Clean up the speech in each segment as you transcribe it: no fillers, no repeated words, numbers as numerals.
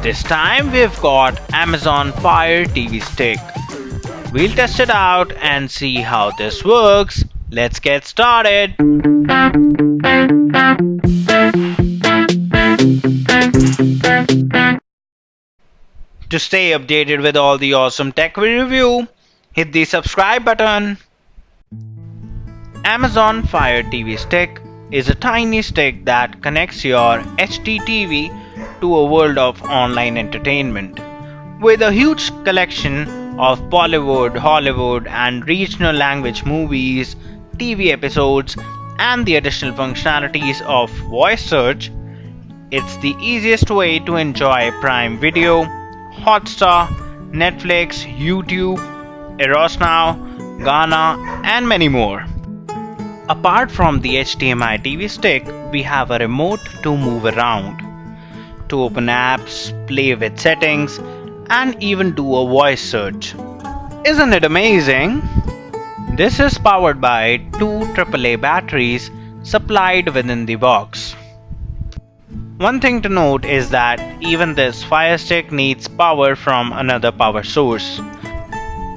This time we've got Amazon Fire TV Stick. We'll test it out and see how this works. Let's get started. To stay updated with all the awesome tech we review, hit the subscribe button. Amazon Fire TV Stick is a tiny stick that connects your HD TV to a world of online entertainment. With a huge collection of Bollywood, Hollywood, and regional language movies, TV episodes, and the additional functionalities of voice search, it's the easiest way to enjoy Prime Video, Hotstar, Netflix, YouTube, Eros Now, Ghana, and many more. Apart from the HDMI TV stick, we have a remote to move around, to open apps, play with settings, and even do a voice search. Isn't it amazing? This is powered by two AAA batteries supplied within the box. One thing to note is that even this Fire Stick needs power from another power source.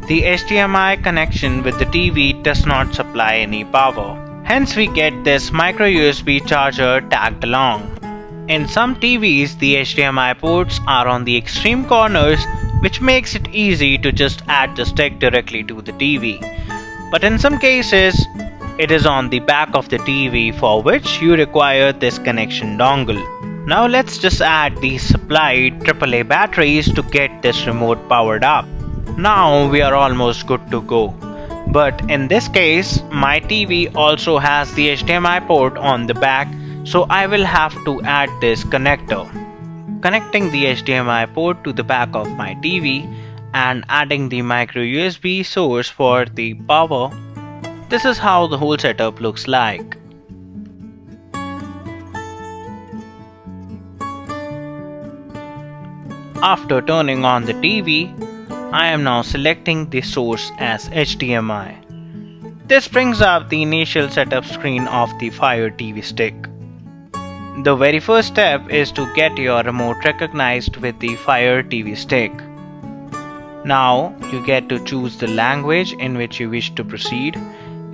The HDMI connection with the TV does not supply any power. Hence we get this micro USB charger tagged along. In some TVs, the HDMI ports are on the extreme corners, which makes it easy to just add the stick directly to the TV. But in some cases, it is on the back of the TV, for which you require this connection dongle. Now let's just add the supplied AAA batteries to get this remote powered up. Now we are almost good to go. But in this case, my TV also has the HDMI port on the back, so I will have to add this connector. Connecting the HDMI port to the back of my TV and adding the micro USB source for the power. This is how the whole setup looks like. After turning on the TV, I am now selecting the source as HDMI. This brings up the initial setup screen of the Fire TV Stick. The very first step is to get your remote recognized with the Fire TV Stick. Now you get to choose the language in which you wish to proceed.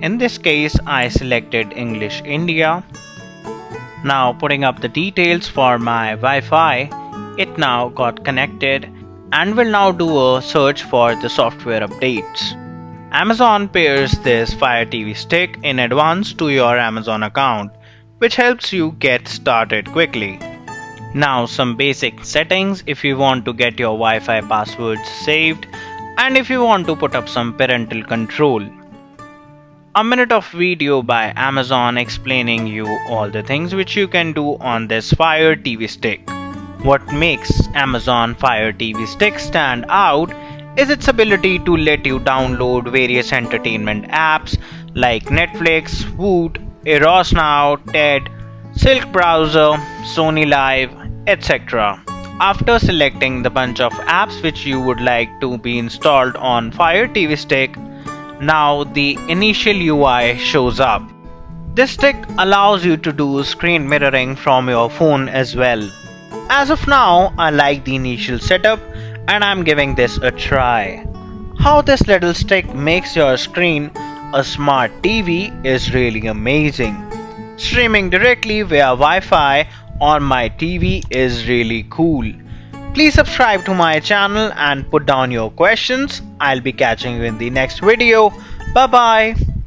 In this case, I selected English India. Now putting up the details for my Wi-Fi, it now got connected and will now do a search for the software updates. Amazon pairs this Fire TV Stick in advance to your Amazon account, which helps you get started quickly. Now some basic settings if you want to get your Wi-Fi passwords saved and if you want to put up some parental control. A minute of video by Amazon explaining you all the things which you can do on this Fire TV Stick. What makes Amazon Fire TV Stick stand out is its ability to let you download various entertainment apps like Netflix, Woot, Eros Now, TED, Silk Browser, Sony Live, etc. After selecting the bunch of apps which you would like to be installed on Fire TV Stick, now the initial UI shows up. This stick allows you to do screen mirroring from your phone as well. As of now, I like the initial setup and I'm giving this a try. How this little stick makes your screen a smart TV is really amazing. Streaming directly via Wi-Fi on my TV is really cool. Please subscribe to my channel and put down your questions. I'll be catching you in the next video. Bye bye.